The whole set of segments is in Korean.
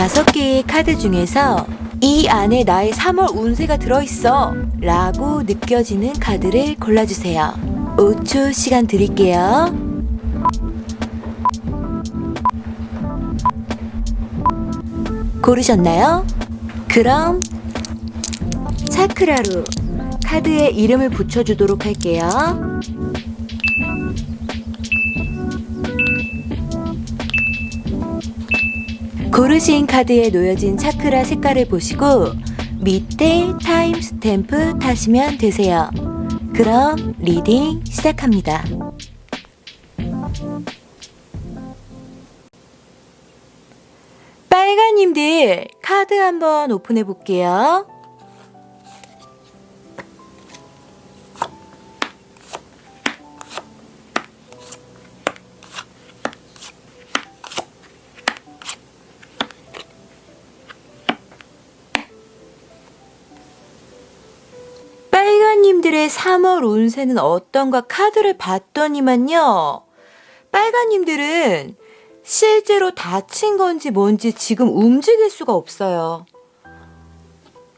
5개의 카드 중에서 이 안에 나의 3월 운세가 들어있어 라고 느껴지는 카드를 골라주세요. 5초 시간 드릴게요. 고르셨나요? 그럼 차크라로 카드에 이름을 붙여주도록 할게요. 고르신 카드에 놓여진 차크라 색깔을 보시고 밑에 타임 스탬프 타시면 되세요. 그럼 리딩 시작합니다. 빨간님들 카드 한번 오픈해 볼게요. 빨간님들의 3월 운세는 어떤가 카드를 봤더니만요. 빨간님들은 실제로 다친 건지 뭔지 지금 움직일 수가 없어요.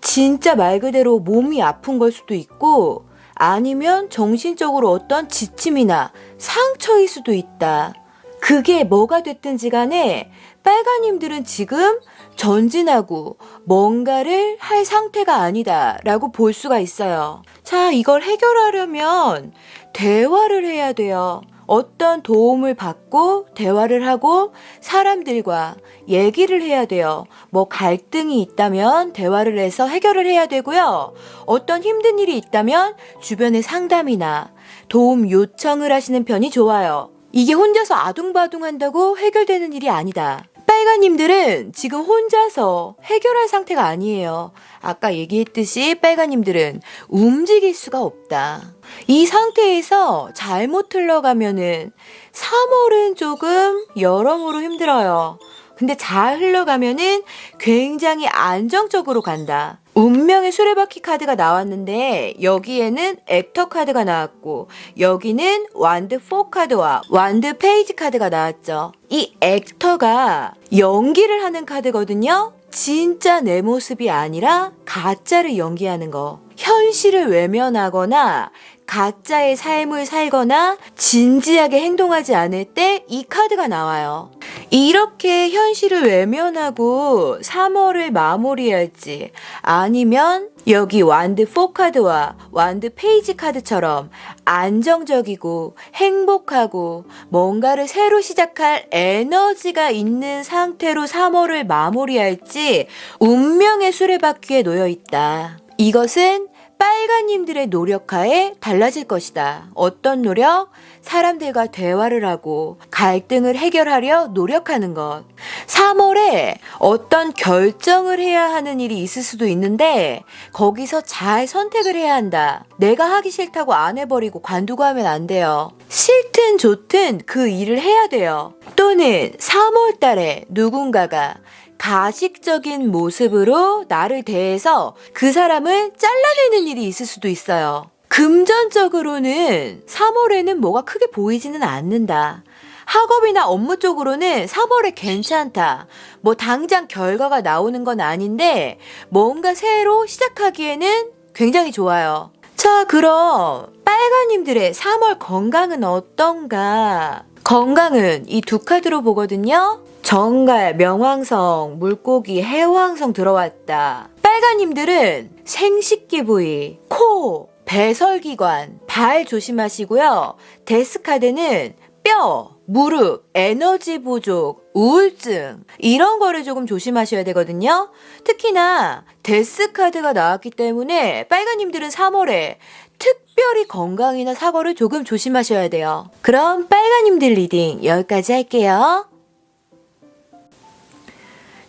진짜 말 그대로 몸이 아픈 걸 수도 있고 아니면 정신적으로 어떤 지침이나 상처일 수도 있다. 그게 뭐가 됐든지 간에 빨간님들은 지금 전진하고 뭔가를 할 상태가 아니다 라고 볼 수가 있어요. 자, 이걸 해결하려면 대화를 해야 돼요. 어떤 도움을 받고 대화를 하고 사람들과 얘기를 해야 돼요. 뭐 갈등이 있다면 대화를 해서 해결을 해야 되고요. 어떤 힘든 일이 있다면 주변에 상담이나 도움 요청을 하시는 편이 좋아요. 이게 혼자서 아둥바둥 한다고 해결되는 일이 아니다. 빨간님들은 지금 혼자서 해결할 상태가 아니에요. 아까 얘기했듯이 빨간님들은 움직일 수가 없다. 이 상태에서 잘못 흘러가면은 3월은 조금 여러모로 힘들어요. 근데 잘 흘러가면은 굉장히 안정적으로 간다. 운명의 수레바퀴 카드가 나왔는데 여기에는 액터 카드가 나왔고 여기는 완드 4 카드와 완드 페이지 카드가 나왔죠. 이 액터가 연기를 하는 카드거든요. 진짜 내 모습이 아니라 가짜를 연기하는 거. 현실을 외면하거나 가짜의 삶을 살거나 진지하게 행동하지 않을 때 이 카드가 나와요. 이렇게 현실을 외면하고 3월을 마무리할지 아니면 여기 완드 4 카드와 완드 페이지 카드처럼 안정적이고 행복하고 뭔가를 새로 시작할 에너지가 있는 상태로 3월을 마무리할지 운명의 수레바퀴에 놓여 있다. 이것은 빨간님들의 노력하에 달라질 것이다. 어떤 노력? 사람들과 대화를 하고 갈등을 해결하려 노력하는 것. 3월에 어떤 결정을 해야 하는 일이 있을 수도 있는데 거기서 잘 선택을 해야 한다. 내가 하기 싫다고 안 해버리고 관두고 하면 안 돼요. 싫든 좋든 그 일을 해야 돼요. 또는 3월 달에 누군가가 가식적인 모습으로 나를 대해서 그 사람을 잘라내는 일이 있을 수도 있어요. 금전적으로는 3월에는 뭐가 크게 보이지는 않는다. 학업이나 업무 쪽으로는 3월에 괜찮다. 뭐 당장 결과가 나오는 건 아닌데 뭔가 새로 시작하기에는 굉장히 좋아요. 자, 그럼 빨간님들의 3월 건강은 어떤가? 건강은 이 두 카드로 보거든요. 정갈, 명왕성, 물고기, 해왕성 들어왔다. 빨간님들은 생식기 부위, 코, 배설기관, 발 조심하시고요. 데스카드는 뼈, 무릎, 에너지 부족, 우울증 이런 거를 조금 조심하셔야 되거든요. 특히나 데스카드가 나왔기 때문에 빨간님들은 3월에 특별히 건강이나 사고를 조금 조심하셔야 돼요. 그럼 빨간님들 리딩 여기까지 할게요.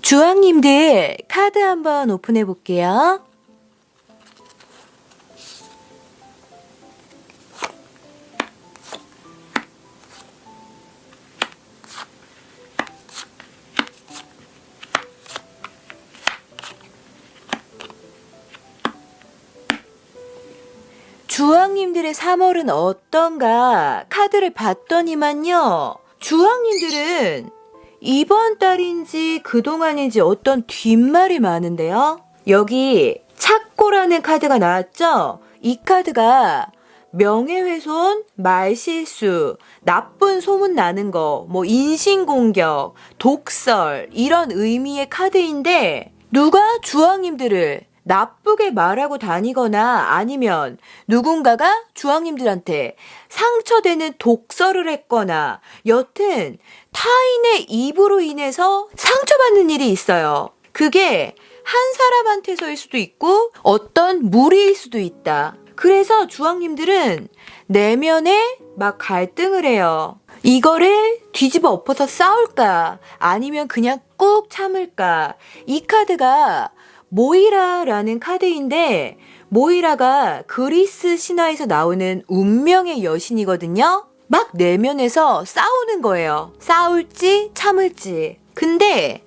주황님들 카드 한번 오픈해 볼게요. 주황님들의 3월은 어떤가 카드를 봤더니만요. 주황님들은 이번 달인지 그동안인지 어떤 뒷말이 많은데요. 여기 착고라는 카드가 나왔죠? 이 카드가 명예훼손, 말실수, 나쁜 소문 나는 거, 뭐 인신공격, 독설 이런 의미의 카드인데 누가 주황님들을 나쁘게 말하고 다니거나 아니면 누군가가 주황님들한테 상처되는 독설을 했거나 여튼 타인의 입으로 인해서 상처받는 일이 있어요. 그게 한 사람한테서일 수도 있고 어떤 무리일 수도 있다. 그래서 주황님들은 내면에 막 갈등을 해요. 이거를 뒤집어 엎어서 싸울까? 아니면 그냥 꾹 참을까? 이 카드가 모이라라는 카드인데 모이라가 그리스 신화에서 나오는 운명의 여신이거든요. 막 내면에서 싸우는 거예요. 싸울지 참을지. 근데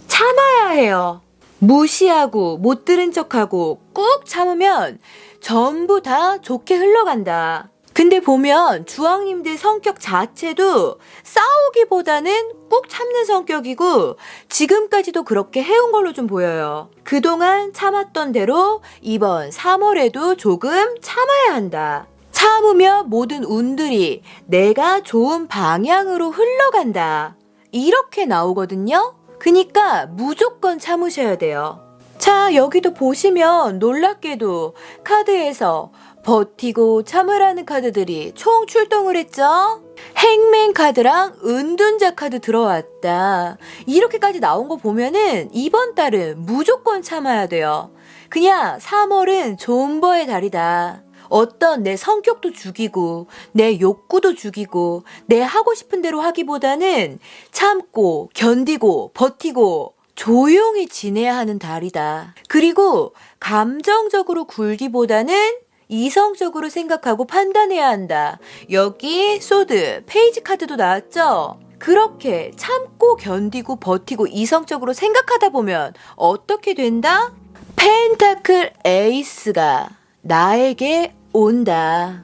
참아야 해요. 무시하고 못 들은 척하고 꾹 참으면 전부 다 좋게 흘러간다. 근데 보면 주황님들 성격 자체도 싸우기보다는 꾹 참는 성격이고 지금까지도 그렇게 해온 걸로 좀 보여요. 그동안 참았던 대로 이번 3월에도 조금 참아야 한다. 참으면 모든 운들이 내가 좋은 방향으로 흘러간다. 이렇게 나오거든요. 그러니까 무조건 참으셔야 돼요. 자, 여기도 보시면 놀랍게도 카드에서 버티고 참으라는 카드들이 총 출동을 했죠. 행맨 카드랑 은둔자 카드 들어왔다. 이렇게까지 나온 거 보면은 이번 달은 무조건 참아야 돼요. 그냥 3월은 존버의 달이다. 어떤 내 성격도 죽이고 내 욕구도 죽이고 내 하고 싶은 대로 하기보다는 참고 견디고 버티고 조용히 지내야 하는 달이다. 그리고 감정적으로 굴기보다는 이성적으로 생각하고 판단해야 한다. 여기 소드 페이지 카드도 나왔죠? 그렇게 참고 견디고 버티고 이성적으로 생각하다 보면 어떻게 된다? 펜타클 에이스가 나에게 온다.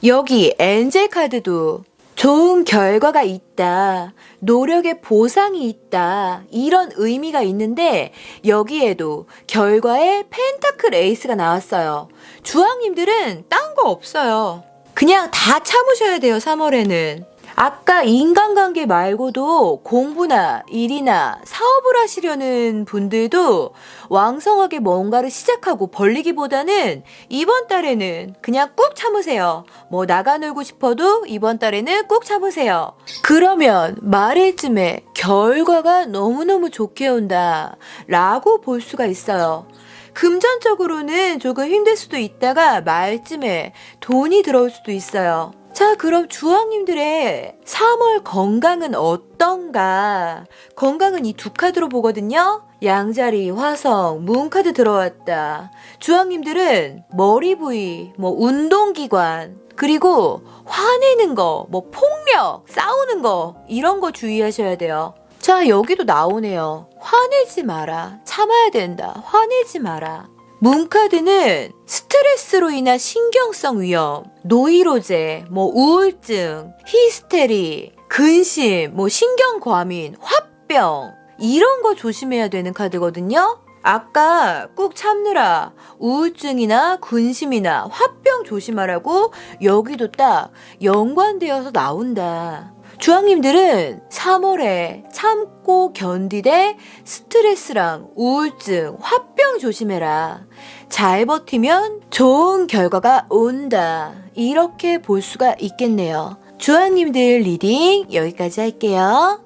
여기 엔젤 카드도 좋은 결과가 있다. 노력의 보상이 있다. 이런 의미가 있는데 여기에도 결과에 펜타클 에이스가 나왔어요. 주황님들은 딴 거 없어요. 그냥 다 참으셔야 돼요. 3월에는. 아까 인간관계 말고도 공부나 일이나 사업을 하시려는 분들도 왕성하게 뭔가를 시작하고 벌리기보다는 이번 달에는 그냥 꾹 참으세요. 뭐 나가 놀고 싶어도 이번 달에는 꾹 참으세요. 그러면 말일쯤에 결과가 너무너무 좋게 온다 라고 볼 수가 있어요. 금전적으로는 조금 힘들 수도 있다가 말쯤에 돈이 들어올 수도 있어요. 자, 그럼 주황님들의 3월 건강은 어떤가? 건강은 이 두 카드로 보거든요. 양자리, 화성, 문카드 들어왔다. 주황님들은 머리 부위, 뭐 운동기관, 그리고 화내는 거, 뭐 폭력, 싸우는 거 이런 거 주의하셔야 돼요. 자, 여기도 나오네요. 화내지 마라. 참아야 된다. 화내지 마라. 문카드는 스트레스로 인한 신경성 위험, 노이로제, 뭐 우울증, 히스테리, 근심, 뭐 신경과민, 화병 이런 거 조심해야 되는 카드거든요. 아까 꾹 참느라 우울증이나 근심이나 화병 조심하라고 여기도 딱 연관되어서 나온다. 주황님들은 3월에 참고 견디되 스트레스랑 우울증, 화병 조심해라. 잘 버티면 좋은 결과가 온다. 이렇게 볼 수가 있겠네요. 주황님들 리딩 여기까지 할게요.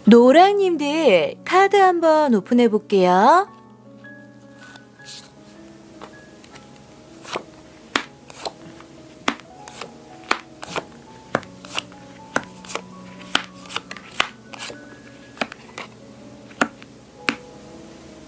노랑님들 카드 한번 오픈해 볼게요.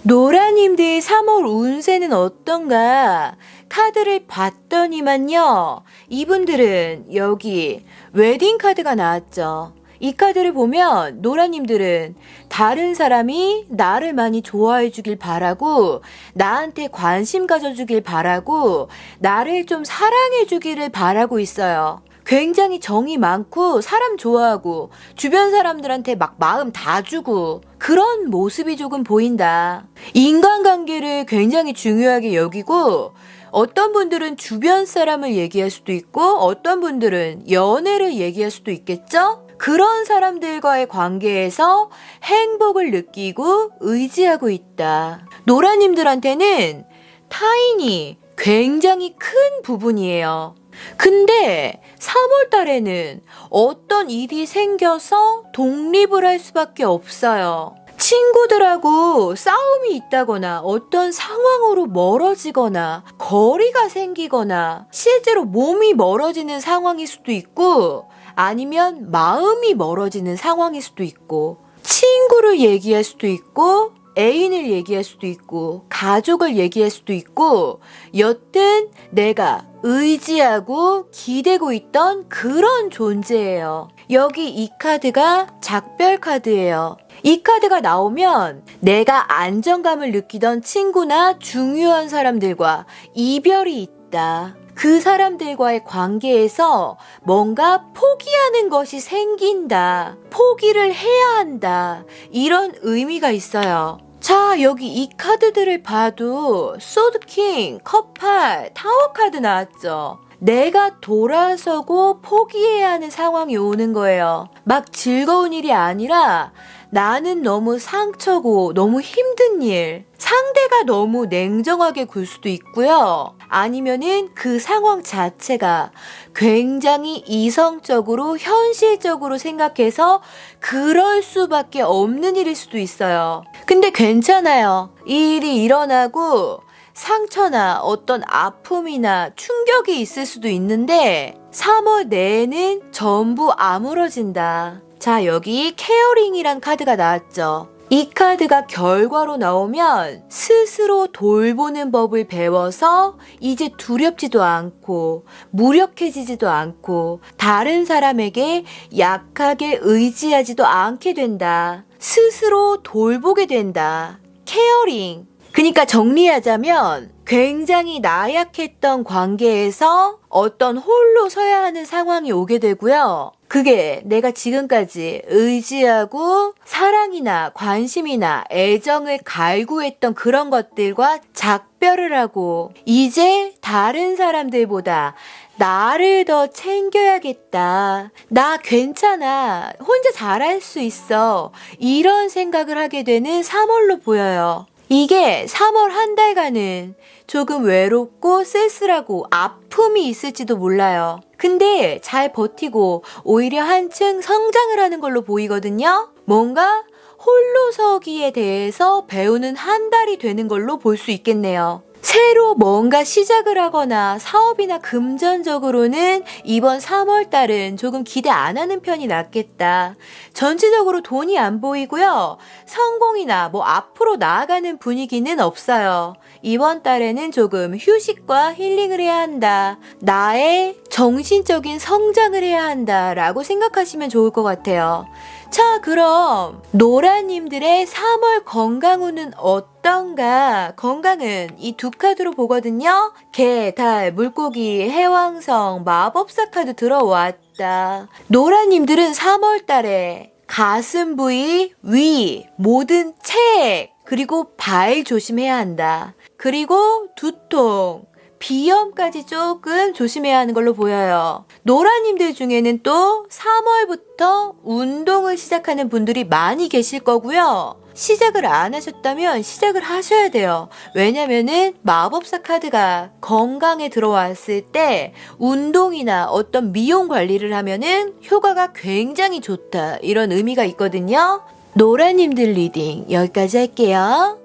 노라님들 3월 운세는 어떤가? 카드를 봤더니만요. 이분들은 여기 웨딩 카드가 나왔죠. 이 카드를 보면 노라님들은 다른 사람이 나를 많이 좋아해 주길 바라고 나한테 관심 가져주길 바라고 나를 좀 사랑해 주기를 바라고 있어요. 굉장히 정이 많고 사람 좋아하고 주변 사람들한테 막 마음 다 주고 그런 모습이 조금 보인다. 인간관계를 굉장히 중요하게 여기고 어떤 분들은 주변 사람을 얘기할 수도 있고 어떤 분들은 연애를 얘기할 수도 있겠죠? 그런 사람들과의 관계에서 행복을 느끼고 의지하고 있다. 노라님들한테는 타인이 굉장히 큰 부분이에요. 근데 3월 달에는 어떤 일이 생겨서 독립을 할 수밖에 없어요. 친구들하고 싸움이 있다거나 어떤 상황으로 멀어지거나 거리가 생기거나 실제로 몸이 멀어지는 상황일 수도 있고 아니면 마음이 멀어지는 상황일 수도 있고 친구를 얘기할 수도 있고 애인을 얘기할 수도 있고 가족을 얘기할 수도 있고 여튼 내가 의지하고 기대고 있던 그런 존재예요. 여기 이 카드가 작별 카드예요. 이 카드가 나오면 내가 안정감을 느끼던 친구나 중요한 사람들과 이별이 있다. 그 사람들과의 관계에서 뭔가 포기하는 것이 생긴다. 포기를 해야 한다. 이런 의미가 있어요. 자, 여기 이 카드들을 봐도 소드킹, 컵8, 타워 카드 나왔죠. 내가 돌아서고 포기해야 하는 상황이 오는 거예요. 막 즐거운 일이 아니라 나는 너무 상처고 너무 힘든 일. 상대가 너무 냉정하게 굴 수도 있고요. 아니면은 그 상황 자체가 굉장히 이성적으로 현실적으로 생각해서 그럴 수밖에 없는 일일 수도 있어요. 근데 괜찮아요. 이 일이 일어나고 상처나 어떤 아픔이나 충격이 있을 수도 있는데 3월 내에는 전부 아물어진다. 자, 여기 케어링이란 카드가 나왔죠. 이 카드가 결과로 나오면 스스로 돌보는 법을 배워서 이제 두렵지도 않고 무력해지지도 않고 다른 사람에게 약하게 의지하지도 않게 된다. 스스로 돌보게 된다. 케어링. 그러니까 정리하자면 굉장히 나약했던 관계에서 어떤 홀로 서야 하는 상황이 오게 되고요. 그게 내가 지금까지 의지하고 사랑이나 관심이나 애정을 갈구했던 그런 것들과 작별을 하고 이제 다른 사람들보다 나를 더 챙겨야겠다. 나 괜찮아. 혼자 잘할 수 있어. 이런 생각을 하게 되는 3월로 보여요. 이게 3월 한 달간은 조금 외롭고 쓸쓸하고 아픔이 있을지도 몰라요. 근데 잘 버티고 오히려 한층 성장을 하는 걸로 보이거든요. 뭔가 홀로서기에 대해서 배우는 한 달이 되는 걸로 볼 수 있겠네요. 새로 뭔가 시작을 하거나 사업이나 금전적으로는 이번 3월 달은 조금 기대 안 하는 편이 낫겠다. 전체적으로 돈이 안 보이고요. 성공이나 뭐 앞으로 나아가는 분위기는 없어요. 이번 달에는 조금 휴식과 힐링을 해야 한다. 나의 정신적인 성장을 해야 한다. 라고 생각하시면 좋을 것 같아요. 자, 그럼 노라님들의 3월 건강운은 어떤가? 건강은 이 두 카드로 보거든요. 개, 달, 물고기, 해왕성, 마법사 카드 들어왔다. 노라님들은 3월 달에 가슴 부위, 위, 모든 책, 그리고 발 조심해야 한다. 그리고 두통, 비염까지 조금 조심해야 하는 걸로 보여요. 노라님들 중에는 또 3월부터 운동을 시작하는 분들이 많이 계실 거고요. 시작을 안 하셨다면 시작을 하셔야 돼요. 왜냐면은 마법사 카드가 건강에 들어왔을 때 운동이나 어떤 미용 관리를 하면은 효과가 굉장히 좋다. 이런 의미가 있거든요. 노라님들 리딩 여기까지 할게요.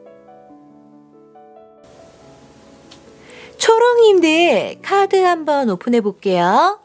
초롱님들 카드 한번 오픈해 볼게요.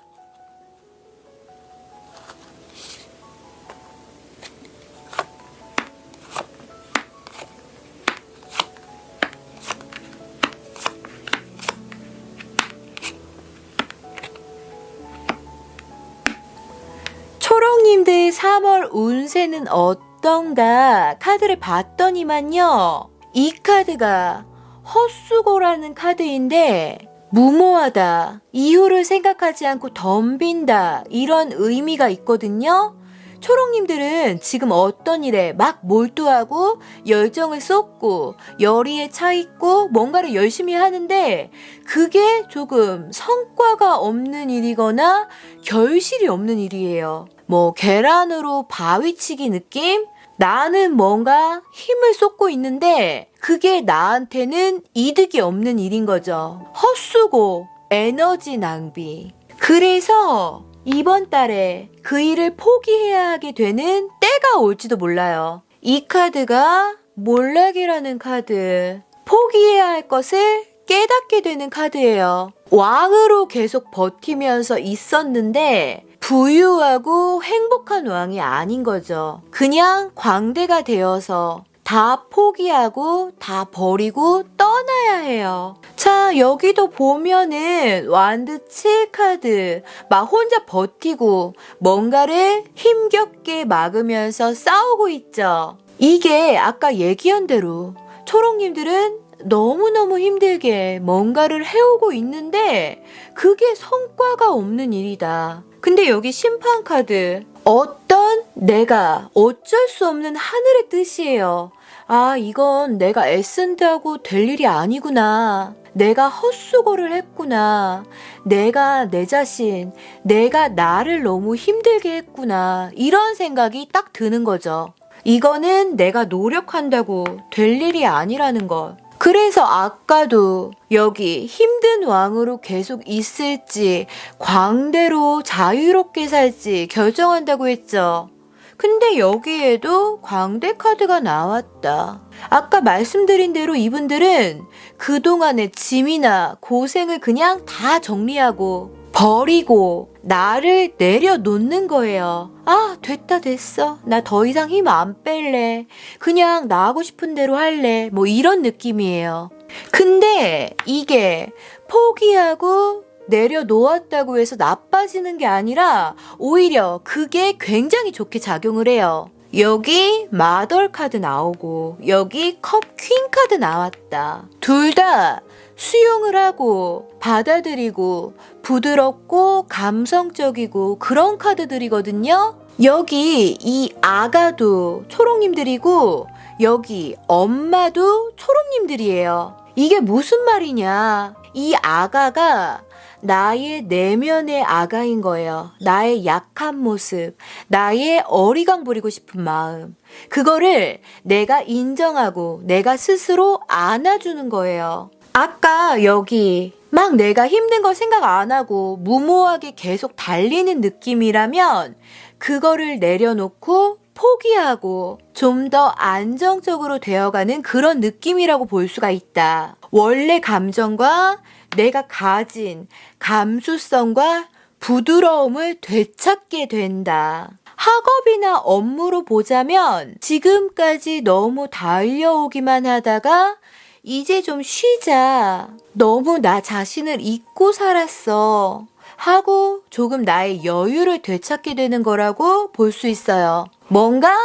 초롱님들 3월 운세는 어떤가 카드를 봤더니만요. 이 카드가 헛수고라는 카드인데 무모하다, 이유를 생각하지 않고 덤빈다, 이런 의미가 있거든요. 초록님들은 지금 어떤 일에 막 몰두하고 열정을 쏟고 열의에 차 있고 뭔가를 열심히 하는데 그게 조금 성과가 없는 일이거나 결실이 없는 일이에요. 뭐 계란으로 바위치기 느낌? 나는 뭔가 힘을 쏟고 있는데 그게 나한테는 이득이 없는 일인 거죠. 헛수고, 에너지 낭비. 그래서 이번 달에 그 일을 포기해야 하게 되는 때가 올지도 몰라요. 이 카드가 몰락이라는 카드. 포기해야 할 것을 깨닫게 되는 카드예요. 왕으로 계속 버티면서 있었는데 부유하고 행복한 왕이 아닌 거죠. 그냥 광대가 되어서 다 포기하고 다 버리고 떠나야 해요. 자, 여기도 보면은 완드 7카드 막 혼자 버티고 뭔가를 힘겹게 막으면서 싸우고 있죠. 이게 아까 얘기한 대로 초록님들은 너무너무 힘들게 뭔가를 해오고 있는데 그게 성과가 없는 일이다. 근데 여기 심판카드, 어떤 내가 어쩔 수 없는 하늘의 뜻이에요. 아, 이건 내가 애쓴다고 될 일이 아니구나. 내가 헛수고를 했구나. 내가 내 자신, 내가 나를 너무 힘들게 했구나. 이런 생각이 딱 드는 거죠. 이거는 내가 노력한다고 될 일이 아니라는 것. 그래서 아까도 여기 힘든 왕으로 계속 있을지 광대로 자유롭게 살지 결정한다고 했죠. 근데 여기에도 광대 카드가 나왔다. 아까 말씀드린 대로 이분들은 그동안의 짐이나 고생을 그냥 다 정리하고 버리고 나를 내려놓는 거예요. 아, 됐다 됐어. 나 더 이상 힘 안 뺄래. 그냥 나 하고 싶은 대로 할래. 뭐 이런 느낌이에요. 근데 이게 포기하고 내려놓았다고 해서 나빠지는 게 아니라 오히려 그게 굉장히 좋게 작용을 해요. 여기 마덜 카드 나오고 여기 컵 퀸 카드 나왔다. 둘 다 수용을 하고 받아들이고 부드럽고 감성적이고 그런 카드들이거든요. 여기 이 아가도 초록님들이고 여기 엄마도 초록님들이에요. 이게 무슨 말이냐? 이 아가가 나의 내면의 아가인 거예요. 나의 약한 모습, 나의 어리광 부리고 싶은 마음. 그거를 내가 인정하고 내가 스스로 안아주는 거예요. 아까 여기 막 내가 힘든 거 생각 안 하고 무모하게 계속 달리는 느낌이라면 그거를 내려놓고 포기하고 좀 더 안정적으로 되어가는 그런 느낌이라고 볼 수가 있다. 원래 감정과 내가 가진 감수성과 부드러움을 되찾게 된다. 학업이나 업무로 보자면 지금까지 너무 달려오기만 하다가 이제 좀 쉬자. 너무 나 자신을 잊고 살았어. 하고 조금 나의 여유를 되찾게 되는 거라고 볼 수 있어요. 뭔가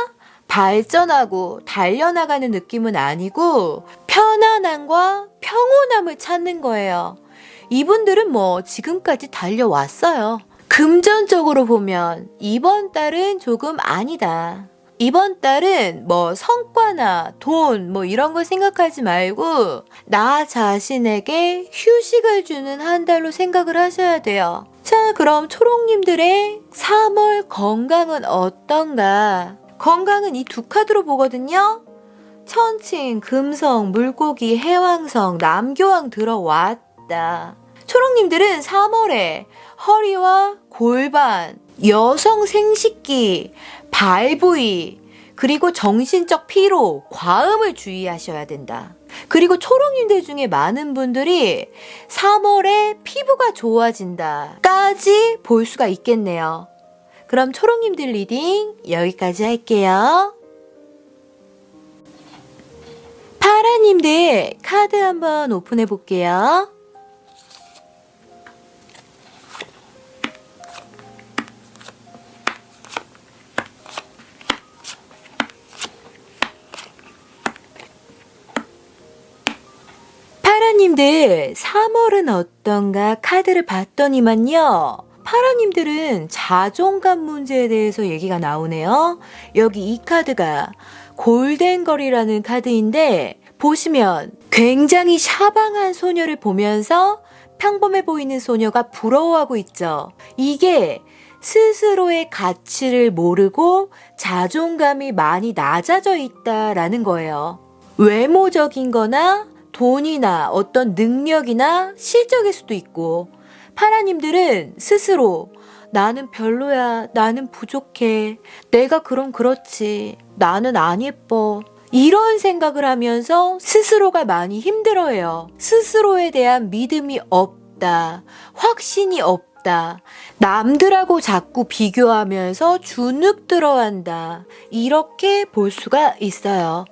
발전하고 달려나가는 느낌은 아니고 편안함과 평온함을 찾는 거예요. 이분들은 뭐 지금까지 달려왔어요. 금전적으로 보면 이번 달은 조금 아니다. 이번 달은 뭐 성과나 돈 뭐 이런 거 생각하지 말고 나 자신에게 휴식을 주는 한 달로 생각을 하셔야 돼요. 자, 그럼 초록님들의 3월 건강은 어떤가? 건강은 이 두 카드로 보거든요. 천칭, 금성, 물고기, 해왕성, 남교왕 들어왔다. 초록님들은 3월에 허리와 골반, 여성 생식기, 발부위, 그리고 정신적 피로, 과음을 주의하셔야 된다. 그리고 초록님들 중에 많은 분들이 3월에 피부가 좋아진다까지 볼 수가 있겠네요. 그럼 초록님들 리딩 여기까지 할게요. 파라님들 카드 한번 오픈해 볼게요. 파라님들 3월은 어떤가 카드를 봤더니만요. 파라님들은 자존감 문제에 대해서 얘기가 나오네요. 여기 이 카드가 골든걸이라는 카드인데 보시면 굉장히 샤방한 소녀를 보면서 평범해 보이는 소녀가 부러워하고 있죠. 이게 스스로의 가치를 모르고 자존감이 많이 낮아져 있다라는 거예요. 외모적인 거나 돈이나 어떤 능력이나 실적일 수도 있고 파라님들은 스스로 나는 별로야, 나는 부족해, 내가 그럼 그렇지, 나는 안 예뻐 이런 생각을 하면서 스스로가 많이 힘들어해요. 스스로에 대한 믿음이 없다, 확신이 없다, 남들하고 자꾸 비교하면서 주눅 들어한다 이렇게 볼 수가 있어요.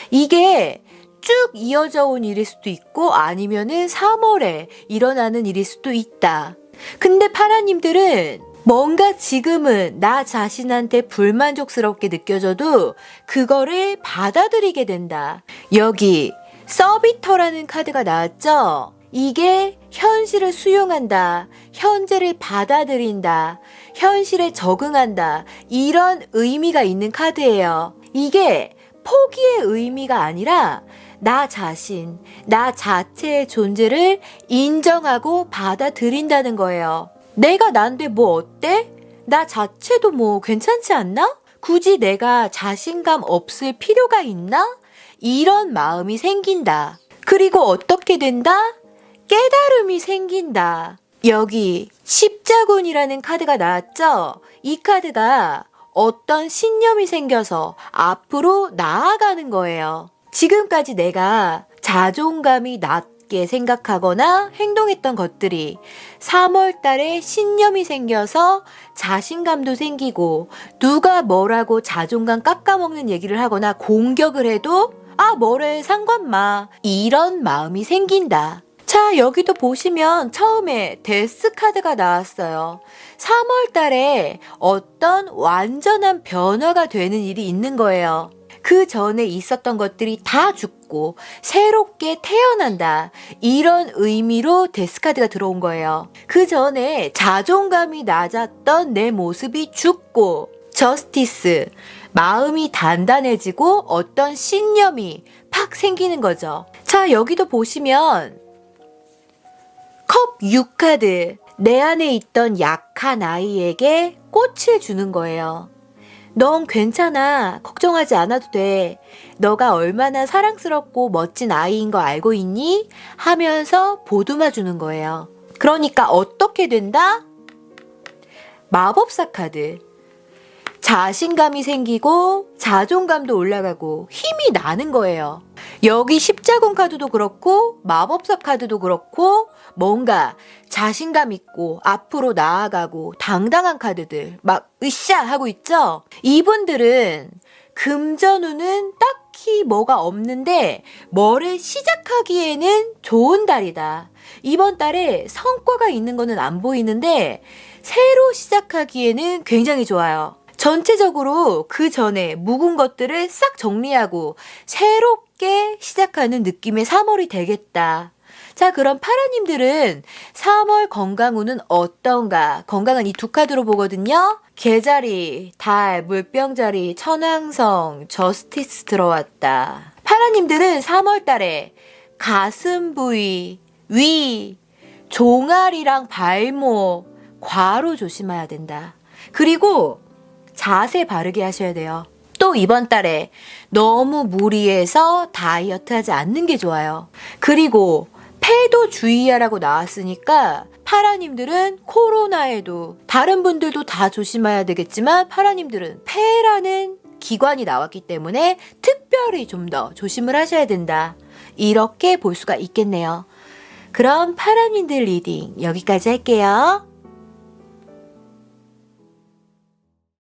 이게 쭉 이어져 온 일일 수도 있고 아니면은 3월에 일어나는 일일 수도 있다. 근데 파라님들은 뭔가 지금은 나 자신한테 불만족스럽게 느껴져도 그거를 받아들이게 된다. 여기 서비터라는 카드가 나왔죠? 이게 현실을 수용한다, 현재를 받아들인다, 현실에 적응한다 이런 의미가 있는 카드예요. 이게 포기의 의미가 아니라 나 자신, 나 자체의 존재를 인정하고 받아들인다는 거예요. 내가 난데 뭐 어때? 나 자체도 뭐 괜찮지 않나? 굳이 내가 자신감 없을 필요가 있나? 이런 마음이 생긴다. 그리고 어떻게 된다? 깨달음이 생긴다. 여기 십자군이라는 카드가 나왔죠? 이 카드가 어떤 신념이 생겨서 앞으로 나아가는 거예요. 지금까지 내가 자존감이 낮게 생각하거나 행동했던 것들이 3월 달에 신념이 생겨서 자신감도 생기고 누가 뭐라고 자존감 깎아먹는 얘기를 하거나 공격을 해도 아 뭐래 상관마 이런 마음이 생긴다. 자, 여기도 보시면 처음에 데스 카드가 나왔어요. 3월 달에 어떤 완전한 변화가 되는 일이 있는 거예요. 그 전에 있었던 것들이 다 죽고 새롭게 태어난다. 이런 의미로 데스카드가 들어온 거예요. 그 전에 자존감이 낮았던 내 모습이 죽고 저스티스, 마음이 단단해지고 어떤 신념이 팍 생기는 거죠. 자, 여기도 보시면 컵 6카드, 내 안에 있던 약한 아이에게 꽃을 주는 거예요. 넌 괜찮아. 걱정하지 않아도 돼. 너가 얼마나 사랑스럽고 멋진 아이인 거 알고 있니? 하면서 보듬어 주는 거예요. 그러니까 어떻게 된다? 마법사 카드. 자신감이 생기고 자존감도 올라가고 힘이 나는 거예요. 여기 십자군 카드도 그렇고 마법사 카드도 그렇고 뭔가 자신감 있고 앞으로 나아가고 당당한 카드들 막 으쌰 하고 있죠? 이분들은 금전운은 딱히 뭐가 없는데 뭐를 시작하기에는 좋은 달이다. 이번 달에 성과가 있는 거는 안 보이는데 새로 시작하기에는 굉장히 좋아요. 전체적으로 그 전에 묵은 것들을 싹 정리하고 새롭게 시작하는 느낌의 3월이 되겠다. 자, 그럼 파라님들은 3월 건강운은 어떤가? 건강은 이 두 카드로 보거든요. 개자리, 달, 물병자리, 천왕성, 저스티스 들어왔다. 파라님들은 3월 달에 가슴 부위, 위, 종아리랑 발목, 과로 조심해야 된다. 그리고 자세 바르게 하셔야 돼요. 또 이번 달에 너무 무리해서 다이어트 하지 않는 게 좋아요. 그리고 폐도 주의하라고 나왔으니까 파라님들은 코로나에도 다른 분들도 다 조심해야 되겠지만 파라님들은 폐라는 기관이 나왔기 때문에 특별히 좀 더 조심을 하셔야 된다. 이렇게 볼 수가 있겠네요. 그럼 파라님들 리딩 여기까지 할게요.